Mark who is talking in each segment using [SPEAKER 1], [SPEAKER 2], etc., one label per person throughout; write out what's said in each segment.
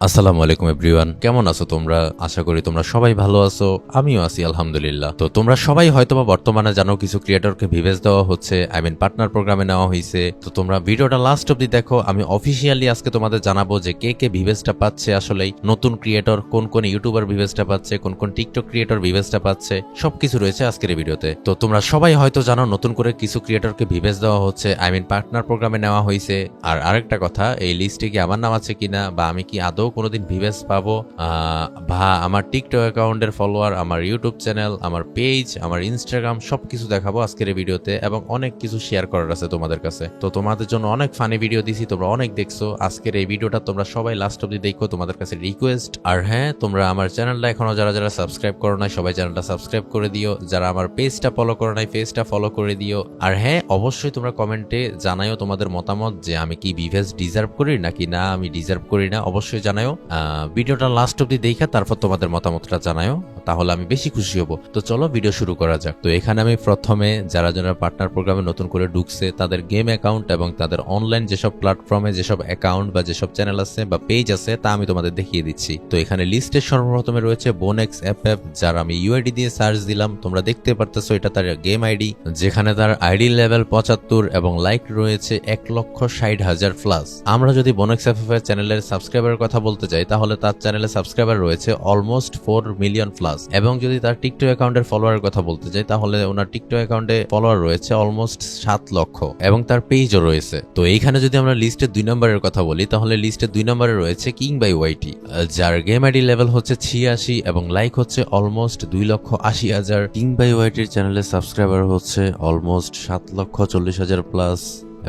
[SPEAKER 1] আসসালামু আলাইকুম এভরিওয়ান, কেমন আছো তোমরা? আশা করি তোমরা সবাই ভালো আছো। আমিও আছি আলহামদুলিল্লাহ। তো তোমরা সবাই হয়তোবা বর্তমানে জানো কিছু ক্রিয়েটরকে ভিভেজ দেওয়া হচ্ছে, পার্টনার প্রোগ্রামে নেওয়া হয়েছে। তো তোমরা ভিডিওটা লাস্ট অব্দি দেখো। আমি অফিসিয়ালি আজকে তোমাদের জানাবো যে কে কে ভিভেজটা পাচ্ছে, আসলেই নতুন ক্রিয়েটর কোন কোন ইউটিউবার ভিভেজটা পাচ্ছে, কোন কোন টিকটক ক্রিয়েটর ভিভেজটা পাচ্ছে, সবকিছু রয়েছে আজকের এই ভিডিওতে। তো তোমরা সবাই হয়তো জানো নতুন করে কিছু ক্রিয়েটরকে ভিভেজ দেওয়া হচ্ছে, পার্টনার প্রোগ্রামে নেওয়া হয়েছে। আর আরেকটা কথা, এই লিস্টে কি আমার নাম আছে কিনা বা আমি কি আদৌ কোনোদিন ভিভেজ পাবো, বা আমার টিকটক অ্যাকাউন্টের ফলোয়ার, আমার ইউটিউব চ্যানেল, আমার পেজ, আমার ইনস্টাগ্রাম সবকিছু দেখাবো আজকের এই ভিডিওতে। এবং অনেক কিছু শেয়ার করার আছে তোমাদের কাছে। তো তোমাদের জন্য অনেক ফানি ভিডিও দিছি, তোমরা অনেক দেখছো। আজকের এই ভিডিওটা তোমরা সবাই লাস্ট অব্দি দেখো, তোমাদের কাছে রিকোয়েস্ট। আর হ্যাঁ, তোমরা আমার চ্যানেলটা এখনো যারা যারা সাবস্ক্রাইব করো নাই সবাই চ্যানেলটা সাবস্ক্রাইব করে দিও। যারা আমার পেজটা ফলো করো নাই পেজটা ফলো করে দিও। আর হ্যাঁ, অবশ্যই তোমরা কমেন্টে জানাও তোমাদের মতামত যে আমি কি ভিভেজ ডিজার্ভ করি নাকি না আমি ডিজার্ভ করি না, অবশ্যই জানাও। ভিডিওটা লাস্ট অব্দি দেখা তারপর তোমাদের মতামতটা জানাও, তাহলে আমি বেশি খুশি হব। তো চলো ভিডিও শুরু করা যাক। তো এখানে আমি প্রথমে যারা যারা পার্টনার প্রোগ্রামে নতুন করে ঢুকছে তাদের গেম অ্যাকাউন্ট এবং তাদের অনলাইন যেসব প্ল্যাটফর্মে যেসব অ্যাকাউন্ট বা যেসব চ্যানেল আছে বা পেজ আছে তা আমি তোমাদের দেখিয়ে দিচ্ছি। তো এখানে লিস্টের সর্বপ্রথমে রয়েছে বোনেক্স এফ, যার আমি ইউআইডি দিয়ে সার্চ দিলাম। তোমরা দেখতে পারতেছো এটা তার গেম আইডি, যেখানে তার আইডি লেভেল 75 এবং লাইক রয়েছে 1,60,000 প্লাস। আমরা যদি বোনেক্স এফ এর চ্যানেলের সাবস্ক্রাইবারের কথা বলতে চাই তাহলে তার চ্যানেলে সাবস্ক্রাইবার রয়েছে অলমোস্ট 4 মিলিয়ন প্লাস। এবং যদি তার টিকটক অ্যাকাউন্টের ফলোয়ারের কথা বলতে চাই তাহলে ওনার টিকটক অ্যাকাউন্টে ফলোয়ার রয়েছে অলমোস্ট 7 লক্ষ এবং তার পেজও রয়েছে। তো এইখানে যদি আমরা লিস্টের 2 নম্বরের কথা বলি তাহলে লিস্টের 2 নম্বরে রয়েছে কিং বাই ওয়াইটি, যার গেম আইডি লেভেল হচ্ছে 86 এবং লাইক হচ্ছে অলমোস্ট 2,80,000। কিং বাই ওয়াইটির চ্যানেলে সাবস্ক্রাইবার হচ্ছে অলমোস্ট 7,40,000 প্লাস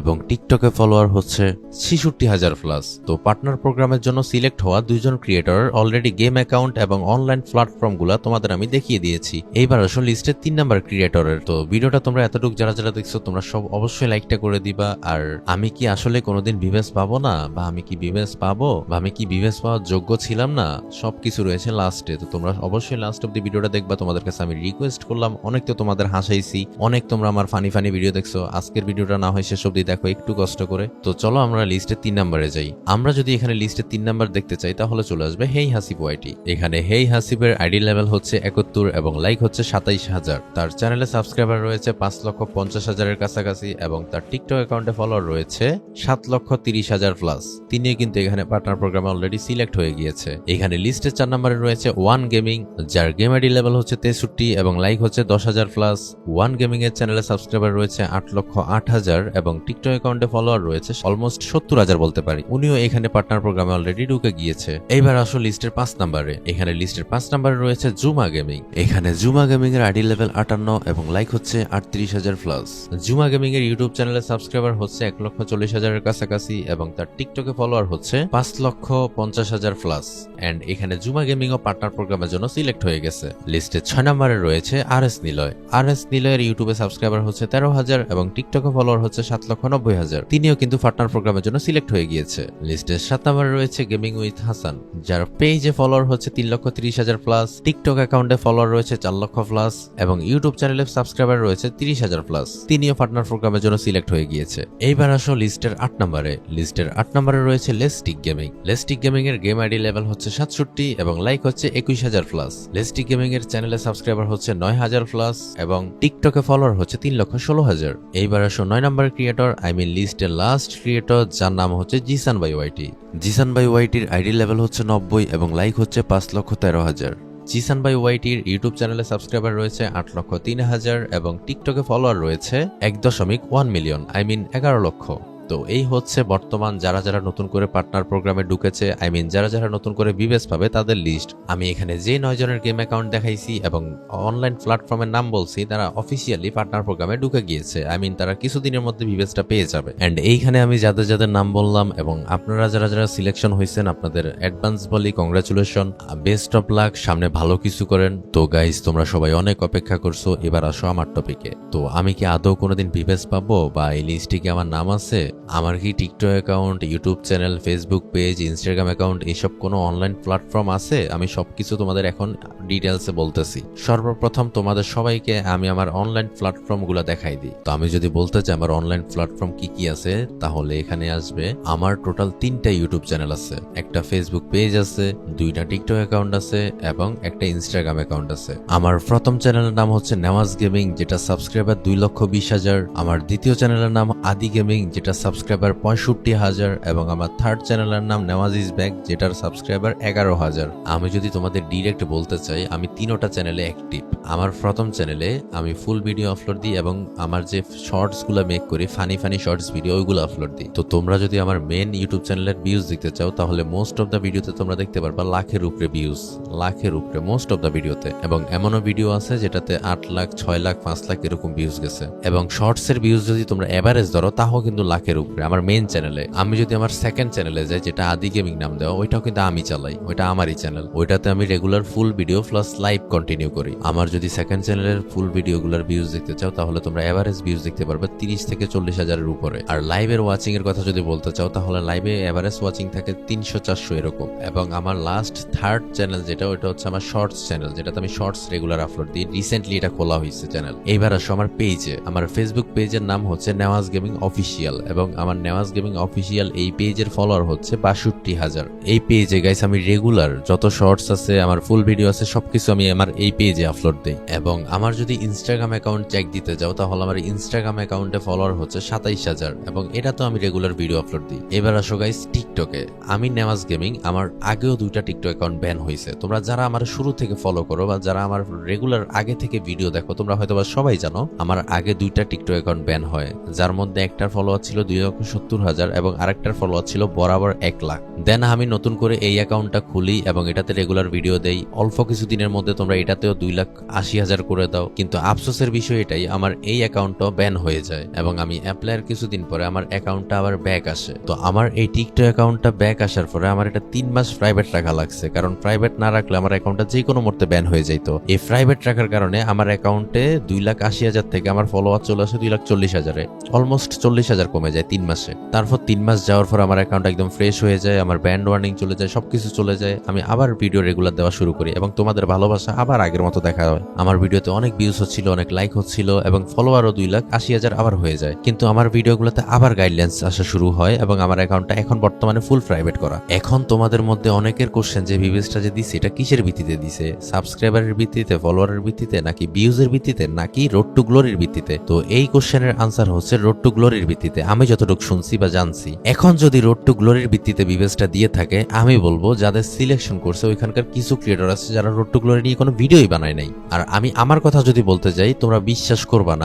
[SPEAKER 1] এবং টিকটকে ফলোয়ার হচ্ছে 66,000 প্লাস। তো পার্টনার প্রোগ্রামের জন্য সিলেক্ট হওয়া দুইজন ক্রিয়েটর অলরেডি গেম অ্যাকাউন্ট এবং অনলাইন প্ল্যাটফর্মগুলো তোমাদের আমি দেখিয়ে দিয়েছি। এইবার আসলে লিস্টের 3 নাম্বার ক্রিয়েটরের। তো ভিডিওটা তোমরা এতটুকু যারা যারা দেখছো তোমরা সব অবশ্যই লাইকটা করে দিবা। আর আমি কি আসলে কোনোদিন ভিভেজ পাবো না, বা আমি কি ভিভেজ পাবো, বা আমি কি ভিভেজ পাওয়ার যোগ্য ছিলাম না, সবকিছু রয়েছে লাস্টে। তো তোমরা অবশ্যই লাস্ট অব্দি ভিডিওটা দেখবা, তোমাদের কাছে আমি রিকোয়েস্ট করলাম। অনেক তো তোমাদের হাসাইছি, অনেক তোমরা আমার ফানি ফানি ভিডিও দেখছো, আজকের ভিডিওটা না হয় শেষ অব্দি দেখো একটু কষ্ট করে। তো চলো আমরা লিস্টের 3 নম্বরে যাই। আমরা যদি এখানে লিস্টের 3 নাম্বার দেখতে চাই তাহলে চলে আসবে হেই হাসিব ওয়াইটি। এখানে হেই হাসিবের আইডি লেভেল হচ্ছে 71 এবং লাইক হচ্ছে 27,000। তার চ্যানেলে সাবস্ক্রাইবার রয়েছে 5,50,000 এর কাছাকাছি এবং তার টিকটক অ্যাকাউন্টে ফলোয়ার রয়েছে 7,30,000 প্লাস। তিনিও কিন্তু এখানে পার্টনার প্রোগ্রামে অলরেডি সিলেক্ট হয়ে গিয়েছে। এখানে লিস্টের 4 নম্বরে রয়েছে ওয়ান গেমিং, যার গেম আইডি লেভেল হচ্ছে 63 এবং লাইক হচ্ছে 10,000 প্লাস। ওয়ান গেমিং এর চ্যানেলে সাবস্ক্রাইবার রয়েছে 8,08,000 এবং টিকটক অ্যাকাউন্টে ফলোয়ার রয়েছে অলমোস্ট 70,000 বলতে পারি। উনিও এখানে পার্টনার প্রোগ্রামে অলরেডি ঢুকে গিয়েছে। এইবার আসো লিস্টের 5 নম্বরে। এখানে লিস্টের 5 নম্বরে রয়েছে জুমা গেমিং। এখানে জুমা গেমিং এর আইডি লেভেল 58 এবং লাইক হচ্ছে 38,000 প্লাস। জুমা গেমিং এর ইউটিউব চ্যানেলে সাবস্ক্রাইবার হচ্ছে 1,40,000 এর কাছাকাছি এবং তার টিকটকে ফলোয়ার হচ্ছে 5,50,000 প্লাস। এন্ড এখানে জুমা গেমিং ও পার্টনার প্রোগ্রামের জন্য সিলেক্ট হয়ে গেছে। লিস্টে 6 নম্বরে রয়েছে আর এস নিলয়। আর এস নিলয়ের ইউটিউবে সাবস্ক্রাইবার হচ্ছে 13,000 এবং টিকটকে ফলোয়ার হচ্ছে 7,90,000। তিনিও কিন্তু পার্টনার প্রোগ্রামের জন্য সিলেক্ট হয়ে গিয়েছে। লিস্টের 7 নম্বরে রয়েছে গেমিং উইথ হাসান, যার পেজে ফলোয়ার হচ্ছে 3,30,000 প্লাস, টিকটক অ্যাকাউন্টে ফলোয়ার রয়েছে 4 লক্ষ প্লাস এবং ইউটিউব চ্যানেলে সাবস্ক্রাইবার রয়েছে 30,000 প্লাস। তিনিও পার্টনার প্রোগ্রামের জন্য সিলেক্ট হয়ে গিয়েছে। এইবার আসো লিস্টের 8 নম্বরে। লিস্টের 8 নম্বরে রয়েছে লেস্টিক গেমিং। লেস্টিক গেমিং এর গেম আইডি লেভেল হচ্ছে 67 এবং লাইক হচ্ছে 21,000 প্লাস। লেস্টিক গেমিং এর চ্যানেলে সাবস্ক্রাইবার হচ্ছে 9,000 প্লাস এবং টিকটকে ফলোয়ার হচ্ছে 3,16,000। এইবার আসো 9 নম্বর ক্রিয়েটর, লিস্টের লাস্ট ক্রিয়েটর, যার নাম হচ্ছে Jisan by YT. Jisan by ওয়াইটির আইডি লেভেল হচ্ছে 90 এবং লাইক হচ্ছে 5,13,000। জিসান বাই ওয়াইটির ইউটিউব চ্যানেলে সাবস্ক্রাইবার রয়েছে 8,03,000 এবং টিকটকে ফলোয়ার রয়েছে 1.1 মিলিয়ন, 11 লক্ষ। তো এই হচ্ছে বর্তমান যারা যারা নতুন করে পার্টনার প্রোগ্রামে ঢুকেছে, যারা যারা নতুন করে ভিভেজ পাবে তাদের লিস্ট। আমি এখানে যে 9 জনের গেম অ্যাকাউন্ট দেখাইছি এবং অনলাইন প্ল্যাটফর্মের নাম বলছি তারা অফিসিয়ালি পার্টনার প্রোগ্রামে ঢুকে গিয়েছে। তারা কিছুদিনের মধ্যে ভিভেজটা পেয়ে যাবে। এন্ড এইখানে আমি যাদের যাদের নাম বললাম এবং আপনারা যারা যারা সিলেকশন হয়েছেন আপনাদের অ্যাডভান্স বলি কংগ্রাচুলেশন, বেস্ট অফ লাক, সামনে ভালো কিছু করেন। তো গাইস তোমরা সবাই অনেক অপেক্ষা করছো, এবার আসো আমার টপিকে। তো আমি কি আদৌ কোনোদিন ভিভেজ পাবো বা এই লিস্টে কি আমার নাম আছে? আমার কি TikTok account, YouTube channel, Facebook page, Instagram account এসব কোনো অনলাইন প্ল্যাটফর্ম আছে? আমি সবকিছু তোমাদের এখন ডিটেলসে বলতেছি। সর্বপ্রথম তোমাদের সবাইকে আমি আমার অনলাইন প্ল্যাটফর্মগুলো দেখাই দিই। তো আমি যদি বলতে চাই আমার অনলাইন প্ল্যাটফর্ম কি কি আছে, তাহলে এখানে আসবে আমার টোটাল 3টা ইউটিউব চ্যানেল আছে, একটা ফেসবুক পেজ আছে, 2টা টিকটক অ্যাকাউন্ট আছে এবং একটা ইনস্টাগ্রাম অ্যাকাউন্ট আছে। আমার প্রথম চ্যানেলের নাম হচ্ছে নেওয়াজ গেমিং, যেটা সাবস্ক্রাইবার 2,20,000। আমার দ্বিতীয় চ্যানেলের নাম আদি গেমিং, যেটা সাবস্ক্রাইবার 65,000 এবং আমার থার্ড চ্যানেলের নাম নেওয়াজ ইজ ব্যাক, যেটার সাবস্ক্রাইবার 11,000। আমি যদি তোমাদের ডিরেক্ট বলতে চাই, আমি 3টা চ্যানেলে অ্যাক্টিভ। আমার প্রথম চ্যানেলে আমি ফুল ভিডিও আপলোড দিই এবং আমার যে শর্টস গুলো মেক করি, ফানি শর্টস ভিডিও, ওইগুলো আপলোড দিই। তো তোমরা যদি আমার মেন ইউটিউব চ্যানেলের ভিউজ দেখতে চাও, তাহলে মোস্ট অফ দ্য ভিডিওতে তোমরা দেখতে পারবা লাখের উপরে ভিউজ, লাখের উপরে মোস্ট অফ দ্য ভিডিওতে। এবং এমনও ভিডিও আছে যেটাতে 8 লাখ, 6 লাখ, 5 লাখ এরকম ভিউজ গেছে। এবং শর্টস এর ভিউজ যদি তোমরা এভারেজ ধরো, তাও কিন্তু লাখের উপরে আমার মেইন চ্যানেলে। আমি যদি আমার সেকেন্ড চ্যানেলে যাই, যেটা আদি গেমিং নাম দেওয়া, ওইটাও কিন্তু আমি চালাই, ওইটা আমারই চ্যানেল। ওইটাতে আমি regular full video plus live continue করি। আমার যদি সেকেন্ড চ্যানেলের ফুল ভিডিওগুলোর ভিউজ দেখতে চাও, তাহলে তোমরা এভারেজ ভিউজ দেখতে পারবে 30 থেকে 40 হাজারের উপরে। আর লাইভের ওয়াচিং এর কথা যদি বলতে চাও, তাহলে লাইভে এভারেজ ওয়াচিং থাকে 300-400 এরকম। এবং আমার লাস্ট থার্ড চ্যানেল যেটা, ওইটা হচ্ছে আমার শর্টস চ্যানেল, যেটাতে আমি শর্টস রেগুলার আপলোড দিই। রিসেন্টলি এটা খোলা হয়েছে চ্যানেল। এইবার আসো আমার পেজে। আমার ফেসবুক পেজের নাম হচ্ছে নেওয়াজ গেমিং অফিসিয়াল এবং আমার নেওয়াজ গেমিং অফিসিয়াল এই পেজের ফলোয়ার হচ্ছে 62,000। এই পেজে গাইস আমি রেগুলার যত শর্টস আছে, আমার ফুল ভিডিও আছে, সবকিছু আমি আমার এই পেজে আপলোড দিই। এবং আমার যদি ইনস্টাগ্রাম অ্যাকাউন্ট চেক দিতে যাও, তাহলে আমার ইনস্টাগ্রাম অ্যাকাউন্টে ফলোয়ার হচ্ছে 27,000 এবং এটা তো আমি রেগুলার ভিডিও আপলোড দিই। এবার আসো গাইস টিকটকে। আমি নেওয়াজ গেমিং, আমার আগেও 2টা টিকটক অ্যাকাউন্ট ব্যান হয়েছে। তোমরা যারা আমার শুরু থেকে ফলো করো বা যারা আমার রেগুলার আগে থেকে ভিডিও দেখো, তোমরা হয়তো বা সবাই জানো আমার আগে 2টা টিকটক অ্যাকাউন্ট ব্যান হয়, যার মধ্যে একটার ফলোয়ার ছিল 2,70,000 এবং আরেকটার ফলোয়ার ছিল বরাবর 1 লাখ। দেন আমি নতুন করে এই অ্যাকাউন্টটা খুলি এবং এটাতে রেগুলার ভিডিও দেই। অল্প কিছুদিনের মধ্যে তোমরা এটাতেও 2,80,000 করে দাও। কিন্তু আফসোসের বিষয় এটাই, আমার এই অ্যাকাউন্টটাও ব্যান হয়ে যায় এবং আমি অ্যাপ্লাইয়ের কিছুদিন পরে আমার অ্যাকাউন্টটা আবার ব্যাক আসে। তো আমার এই টিকটক অ্যাকাউন্টটা ব্যাক আসার পরে আমার এটা 3 মাস প্রাইভেট রাখা লাগছে, কারণ প্রাইভেট না রাখলে আমার অ্যাকাউন্টটা যে কোনো মুহূর্তে ব্যান হয়ে যাইতো। এই প্রাইভেট রাখার কারণে আমার অ্যাকাউন্টে 2,80,000 থেকে আমার ফলোয়ার চলে আসে 2,40,000-এ। অলমোস্ট 40,000 কমে যায় 3 মাসে। তারপর 3 মাস যাওয়ার পর আমার অ্যাকাউন্ট একদম ফ্রেশ হয়ে যায়, আমার ব্যান্ড ওয়ার্নিং চলে যায়, সবকিছু চলে যায়। আমি আবার ভিডিও রেগুলার দেওয়া শুরু করি এবং তোমাদের ভালোবাসা আবার আগের মতো দেখা হয়। আমার ভিডিওতে অনেক ভিউজ হচ্ছিল, অনেক লাইক হচ্ছিল এবং ফলোয়ারও 2,80,000 আবার হয়ে যায়। কিন্তু আমার ভিডিওগুলোতে আবার গাইডলাইন্স আসা শুরু হয় এবং আমার অ্যাকাউন্টটা এখন বর্তমানে ফুল প্রাইভেট করা। এখন তোমাদের মধ্যে অনেকের কোশ্চেন যে ভিউজটা যে দিছে, এটা কিসের ভিত্তিতে দিছে? সাবস্ক্রাইবারের ভিত্তিতে, ফলোয়ারের ভিত্তিতে, নাকি ভিউজের ভিত্তিতে, নাকি রোড টু গ্লোরির ভিত্তিতে? তো এই কোশ্চেনের আনসার হচ্ছে রোড টু গ্লোরির ভিত্তিতে, আমি যতটুকু শুনছি বা জানছি। এখন যদি রোড টু গ্লোরির ভিত্তিতে ভিউজটা দিয়ে থাকে, আমি বলবো যাদের সিলেকশন করছে ওইখানকার কিছু ক্রিয়েটর আছে যারা রোড টু গ্লোরি নিয়ে কোনো ভিডিওই বানায় নাই। আর আমি আমার কথা যদি বলতে যাই, তোমরা বিশ্বাস করবা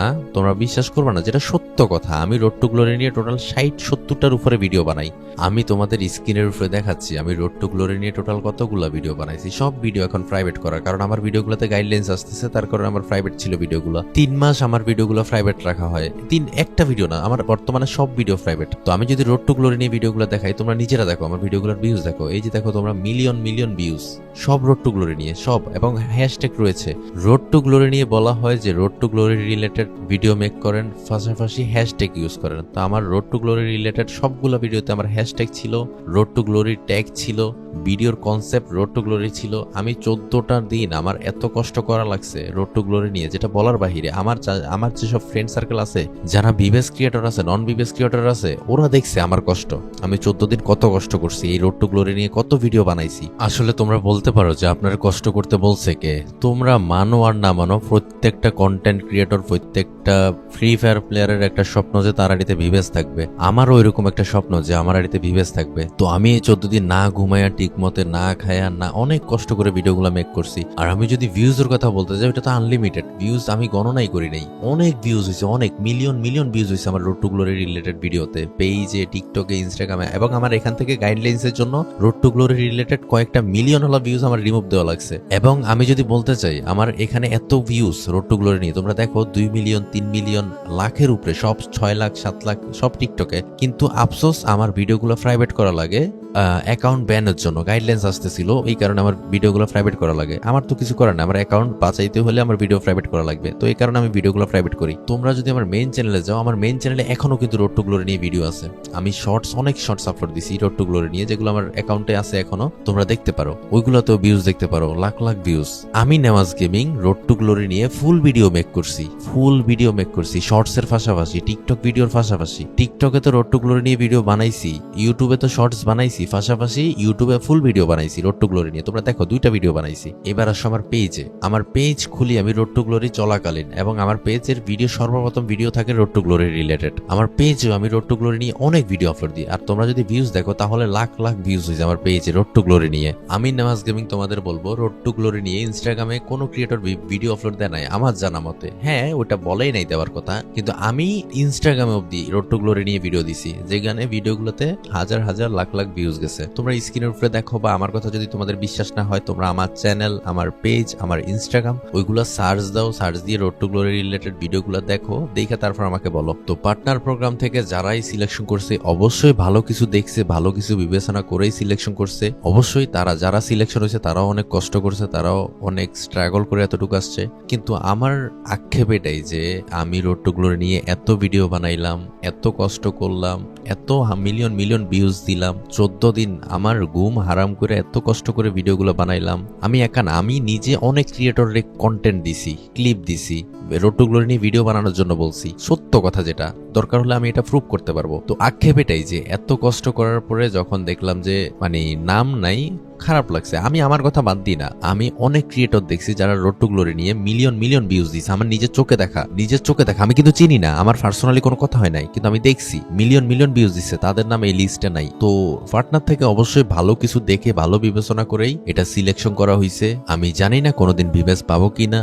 [SPEAKER 1] না, যেটা সত্য কথা। আমি রোড টু গ্লোরি নিয়ে টোটাল 60-70টার উপরে ভিডিও বানাই। আমি তোমাদের স্ক্রিনের উপরে দেখাচ্ছি আমি রোড টু গ্লোরি নিয়ে টোটাল কতগুলো ভিডিও বানাইছি। সব ভিডিও এখন প্রাইভেট করা, কারণ আমার ভিডিওগুলোতে গাইডলাইন্স আসতেছে, তার কারণে আমার প্রাইভেট ছিল ভিডিওগুলো। 3 মাস আমার ভিডিওগুলো প্রাইভেট রাখা হয়। একটা ভিডিও না, আমার বর্তমানে সব ভিডিও প্রাইভেট। তো আমি যদি রোড টু গ্লোরি নিয়ে ভিডিওগুলো দেখাই, তোমরা নিজেরা দেখো আমার ভিডিওগুলোর ভিউজ দেখো। এই যে দেখো তোমরা মিলিয়ন ভিউজ, সব রোড টু গ্লোরি নিয়ে, সব। এবং হ্যাশট্যাগ রয়েছে রোড টু গ্লোরি নিয়ে। বলা হয় যে road to glory related video make করেন, পাশাপাশি হ্যাশট্যাগ ইউজ করেন। তো আমার রোড টু গ্লোরি রিলেটেড সবগুলো ভিডিওতে আমার হ্যাশট্যাগ ছিল, রোড টু গ্লোরি ট্যাগ ছিল, ভিডিওর কনসেপ্ট রোড টু গ্লোরি ছিল। আমি 14টা দিন আমার এত কষ্ট করা লাগছে রোড টু গ্লোরি নিয়ে, যেটা বলার বাহিরে। আমার যেসব ফ্রেন্ড সার্কেল আছে, যারা বিবেস ক্রিয়েটর আছে, নন বিবেস ক্রিয়েটর আছে, ওরা দেখছে আমার কষ্ট। আমি 14 দিন কত কষ্ট করছি, এই রোড টু গ্লোরি নিয়ে কত ভিডিও বানাইছি। আসলে তোমরা বলতে পারো যে আপনার কষ্ট করতে বলছে কে? তোমরা মানো আর না মানো, প্রত্যেকটা কন্টেন্ট ক্রিয়েটর, প্রত্যেকটা ফ্রি ফায়ার প্লেয়ারের একটা স্বপ্ন যে তার আড়িতে ভিভেস থাকবে। আমারও এরকম একটা স্বপ্ন যে আমার আড়িতে ভিভেস থাকবে। তো আমি এই 14 দিন না ঘুমায়া, ঠিক মতে না খায়া, না অনেক কষ্ট করে ভিডিওগুলো মেক করছি। আর আমি যদি ভিউজের কথা বলতে যাই, ওটা তো আনলিমিটেড ভিউজ, আমি গণনাই করি নাই। অনেক ভিউজ হয়েছে, অনেক মিলিয়ন ভিউজ হয়েছে আমার রোড টু গ্লোরি রিলেটেড ভিডিওতে, পেজে, টিকটকে, ইনস্টাগ্রামে। এবং আমার এখান থেকে গাইডলাইন্সের জন্য রোড টু গ্লোরি রিলেটেড কয়েকটা মিলিয়ন হলো ভিউজ আমার রিমুভ দেওয়া লাগছে। এবং আমি যদি বলতে চাই, আমার এখানে এত ভিউজ রোড টু গ্লোরি নিয়ে, তোমরা দেখো 2 মিলিয়ন, 3 মিলিয়ন, লাখের উপরে, সব 6 লাখ, 7 লাখ, সব টিকটকে। কিন্তু আফসোস আমার ভিডিওগুলো প্রাইভেট করা লাগে অ্যাকাউন্ট ব্যানের জন্য গাইডলাইন্স আসতেছিল, এই কারণে আমার ভিডিওগুলো প্রাইভেট করা লাগে। আমার তো কিছু করার না, আমার অ্যাকাউন্ট বাঁচাইতে হলে আমার ভিডিও প্রাইভেট করা লাগবে, তো এই কারণে আমি ভিডিওগুলো প্রাইভেট করি। তোমরা যদি আমার মেইন চ্যানেলে যাও, আমার মেইন চ্যানেলে এখনো কিন্তু রোড টু গ্লোরি নিয়ে ভিডিও আছে। আমি অনেক শর্টস আপলোড দিছি রোড টু গ্লোরি নিয়ে, যেগুলো আমার অ্যাকাউন্টে আছে এখনো, তোমরা দেখতে পারো। ওইগুলোতেও ভিউজ দেখতে পারো, লাখ লাখ ভিউজ। আমি Nawaz gaming road to glory নিয়ে ফুল ভিডিও মেক করছি শর্টস এর পাশাপাশি, টিকটক ভিডিওর পাশাপাশি। টিকটকে তো রোড টু গ্লোরি নিয়ে ভিডিও বানাইছি, ইউটিউবে তো শর্টস বানাইছি, পাশাপাশি ইউটিউবে ফুল ভিডিও বানাইছি রোড টু গ্লোরি নিয়ে। তোমরা দেখো 2টা ভিডিও বানাইছি। এবার আসো আমার পেজ খুলি আমি রোড টু গ্লোরি চলাকালীন, এবং আমার পেজের ভিডিও সর্বপ্রথম ভিডিও থাকে রোড টু গ্লোরি রিলেটেড। আমার পেজেও আমি রোড টু গ্লোরি নিয়ে অনেক ভিডিও আপলোড দিই, আর তোমরা যদি ভিউজ দেখো তাহলে লাখ লাখ ভিউজ হয়েছে আমার পেজে রোড টু গ্লোরি নিয়ে। আমি নেওয়াজ গেমিং তোমাদের বলবো, রোড টু গ্লোরি নিয়ে ইনস্টাগ্রামে কোনো ক্রিয়েটর ভিডিও আপলোড দেয় নাই আমার জানা মতে। হ্যাঁ, ওটা বলেই নাই দেওয়ার কথা, কিন্তু আমি ইনস্টাগ্রামে অব্দি রোড টু গ্লোরি নিয়ে ভিডিও দিছি, যেখানে ভিডিওগুলোতে হাজার হাজার লাখ লাখ ভিউজ গেছে। তোমরা স্ক্রিনের উপরে দেখো, বা আমার কথা যদি তোমাদের বিশ্বাস না হয়, তোমরা আমার চ্যানেল, আমার পেজ, আমার ইনস্টাগ্রাম ওইগুলো সার্চ দাও, সার্চ দিয়ে রোড টু গ্লোরি রিলেটেড ভিডিওগুলো দেখো, দেখে তারপর আমাকে বলো। তো পার্টনার প্রোগ্রাম থেকে যারাই সিলেকশন করছে অবশ্যই ভালো কিছু দেখছে, ভালো কিছু বিবেচনা করেই সিলেকশন করছে। অবশ্যই যারা সিলেকশন হয়েছে তারাও অনেক কষ্ট করছে, তারাও অনেক স্ট্রাগল করে এতটুকু আসছে। কিন্তু আমার আক্ষেপ এটাই যে আমি রোড টু গ্লোরি নিয়ে এত ভিডিও বানাইলাম, এত কষ্ট করলাম, এত মিলিয়ন মিলিয়ন ভিউজ দিলাম, 14 দিন আমার ঘুম হারাম করে এত কষ্ট করে ভিডিওগুলো বানাইলাম। আমি একা না, আমি নিজে অনেক ক্রিয়েটরের কন্টেন্ট দিছি, ক্লিপ দিছি, রোড টু গ্লোরি নিয়ে ভিডিও বানানোর জন্য বলছি। সত্য কথা যেটা, দরকার হলে আমি এটা প্রুভ করতে পারবো। তো আক্ষেপ এটাই যে এত কষ্ট করার পরে যখন দেখলাম যে নাম নাই, খারাপ লাগছে। আমি আমার কথা বাদ দিই না, আমি অনেক ক্রিয়েটর দেখছি যারা রোড টু গ্লোরি নিয়ে মিলিয়ন মিলিয়ন ভিউজ দিছে, আমার নিজের চোখে দেখা। আমি কিন্তু চিনি না, আমার পার্সোনালি কোনো কথা হয় নাই, কিন্তু আমি দেখছি মিলিয়ন মিলিয়ন ভিউজ দিচ্ছে, তাদের নাম এই লিস্টে নাই। তো পার্টনার থেকে অবশ্যই ভালো কিছু দেখে ভালো বিবেচনা করেই এটা সিলেকশন করা হয়েছে। আমি জানি না কোনোদিন ভিভেজ পাবো কিনা,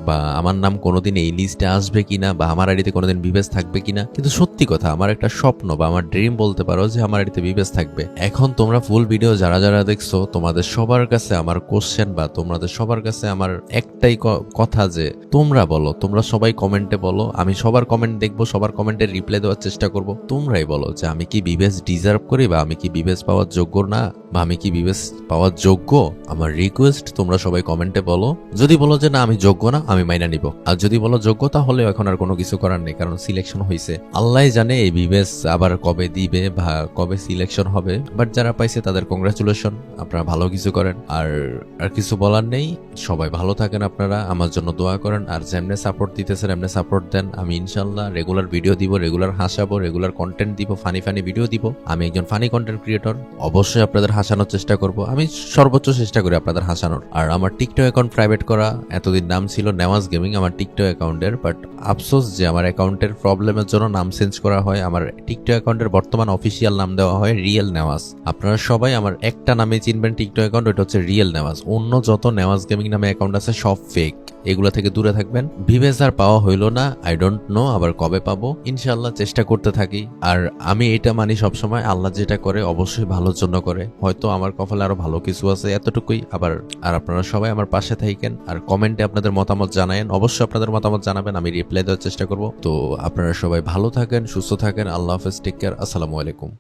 [SPEAKER 1] বা আমার নাম কোনোদিন এই লিস্টে আসবে কিনা, বা আমার আইডিতে কোনোদিন ভিভেজ থাকবে কিনা, কিন্তু সত্যি কথা আমার একটা স্বপ্ন বা আমার ড্রিম বলতে পারো যে আমার আইডিতে ভিভেজ থাকবে। এখন তোমরা ফুল ভিডিও যারা যারা দেখছো, তোমাদের সবার কাছে আমার কোশ্চেন বা তোমাদের সবার কাছে আমার একটাই কথা যে তোমরা বলো, তোমরা সবাই কমেন্টে বলো, আমি সবার কমেন্ট দেখবো, সবার কমেন্টের রিপ্লাই দেওয়ার চেষ্টা করব। তোমরাই বলো যে আমি কি ভিভেজ ডিজার্ভ করি, বা আমি কি ভিভেজ পাওয়ার যোগ্য না, বা আমি কি ভিভেজ পাওয়ার যোগ্য। আমার রিকোয়েস্ট, তোমরা সবাই কমেন্টে বলো। যদি বলো যে না আমি যোগ্য না, আমি মাইনা নিব। আর যদি বলো যোগ্য, তাহলে এখন আর কোনো কিছু করার নেই, কারণ সিলেকশন হয়েছে। আল্লাহ জানে এই ভিভেজ আবার কবে দিবে বা কবে সিলেকশন হবে, বাট যারা পাইছে তাদের কংগ্রাচুলেশন, আপনারা ভালো কিছু করেন। আর কিছু বলার নেই, সবাই ভালো থাকেন, আপনারা আমার জন্য দোয়া করেন। আর যেমনে সাপোর্ট দিতেছেন এমনি সাপোর্ট দেন। আমি ইনশাল্লাহ রেগুলার ভিডিও দিব, রেগুলার হাসাবো, রেগুলার কন্টেন্ট দিব, ফানি ভিডিও দিব। আমি একজন ফানি কন্টেন্ট ক্রিয়েটর, অবশ্যই আপনাদের হাসানোর চেষ্টা করব। আমি সর্বোচ্চ চেষ্টা করি আপনাদের হাসানোর। আর আমার টিকটক অ্যাকাউন্ট প্রাইভেট করা, এতদিন নাম ছিল নেওয়াজ গেমিং আমার টিকটক অ্যাকাউন্টের, বাট আফসোস যে আমার অ্যাকাউন্টের প্রবলেমের জন্য নাম চেঞ্জ করা হয়। আমার টিকটক অ্যাকাউন্টের বর্তমান অফিসিয়াল নাম দেওয়া হয় রিয়েল নেওয়াজ। আপনারা সবাই আমার একটা নামে চিনবেন টিকটক অ্যাকাউন্ট, ওটা হচ্ছে রিয়েল নেওয়াজ। অন্য যত নেওয়াজ গেমিং নামে অ্যাকাউন্ট আছে সব ফেক, এগুলা থেকে দূরে থাকবেন। ভিভেজ আর পাওয়া হইলো না, আই ডোন্ট নো আবার কবে পাবো, ইনশাল্লাহ চেষ্টা করতে থাকি। আর আমি এটা মানি সবসময়, আল্লাহ যেটা করে অবশ্যই ভালোর জন্য করে। হয়তো আমার কপালে আরো ভালো কিছু আছে, এতটুকুই। আর আপনারা সবাই আমার পাশে থাকেন, আর কমেন্টে আপনাদের মতামত জানায়েন, অবশ্যই আপনাদের মতামত জানাবেন, আমি রিপ্লাই দেওয়ার চেষ্টা করব। তো আপনারা সবাই ভালো থাকেন, সুস্থ থাকেন, আল্লাহ হাফেজ, টেক কেয়ার, আসসালামু আলাইকুম।